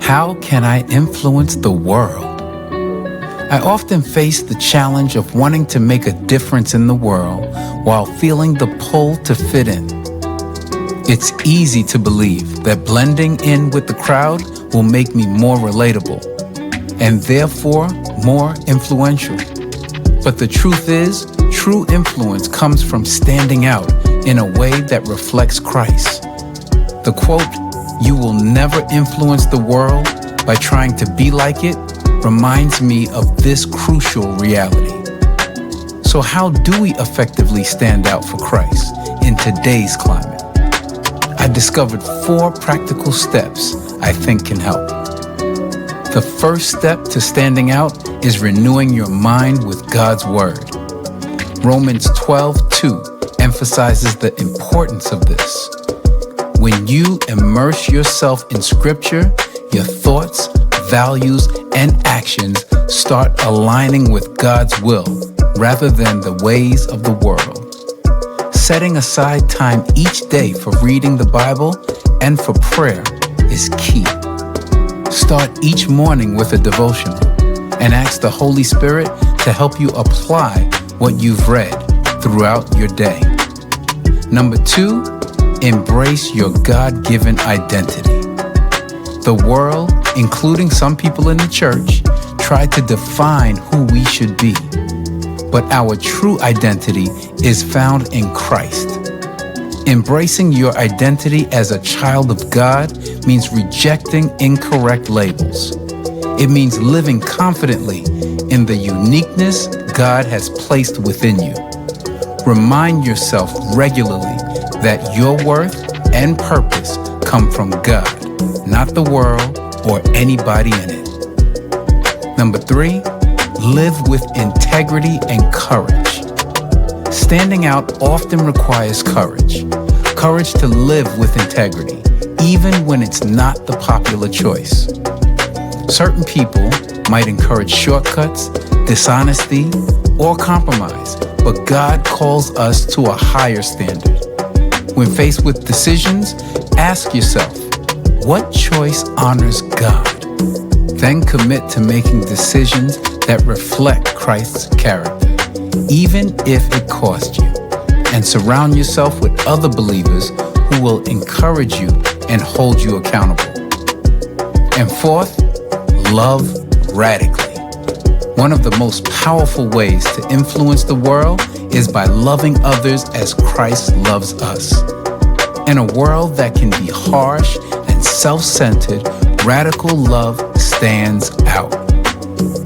How can I influence the world? I often face the challenge of wanting to make a difference in the world while feeling the pull to fit in. It's easy to believe that blending in with the crowd will make me more relatable and therefore more influential. But the truth is, true influence comes from standing out in a way that reflects Christ. The quote, "You will never influence the world by trying to be like it," reminds me of this crucial reality. So how do we effectively stand out for Christ in today's climate? I discovered 4 practical steps I think can help. The first step to standing out is renewing your mind with God's Word. Romans 12:2 emphasizes the importance of this. When you immerse yourself in Scripture, your thoughts, values, and actions start aligning with God's will rather than the ways of the world. Setting aside time each day for reading the Bible and for prayer is key. Start each morning with a devotional and ask the Holy Spirit to help you apply what you've read throughout your day. Number 2, embrace your God-given identity. The world, including some people in the church, try to define who we should be. But our true identity is found in Christ. Embracing your identity as a child of God means rejecting incorrect labels. It means living confidently in the uniqueness God has placed within you. Remind yourself regularly that your worth and purpose come from God, not the world or anybody in it. Number 3, live with integrity and courage. Standing out often requires courage. Courage to live with integrity, even when it's not the popular choice. Certain people might encourage shortcuts, dishonesty, or compromise, but God calls us to a higher standard. When faced with decisions, ask yourself, what choice honors God? Then commit to making decisions that reflect Christ's character, even if it costs you. And surround yourself with other believers who will encourage you and hold you accountable. And 4th, love radically. One of the most powerful ways to influence the world is by loving others as Christ loves us. In a world that can be harsh and self-centered, radical love stands out.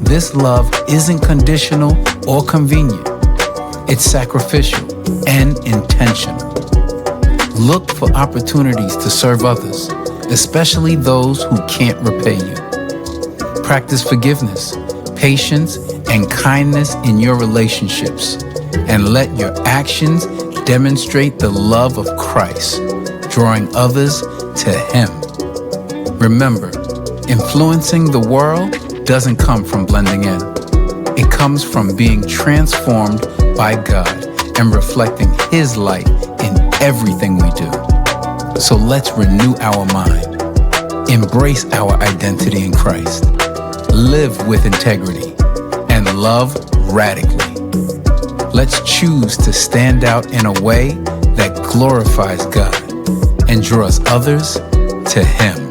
This love isn't conditional or convenient. It's sacrificial and intentional. Look for opportunities to serve others, especially those who can't repay you. Practice forgiveness, patience, and kindness in your relationships, and let your actions demonstrate the love of Christ, drawing others to Him. Remember, influencing the world doesn't come from blending in. It comes from being transformed by God and reflecting His light in everything we do. So let's renew our mind, embrace our identity in Christ, live with integrity, and love radically. Let's choose to stand out in a way that glorifies God and draws others to Him.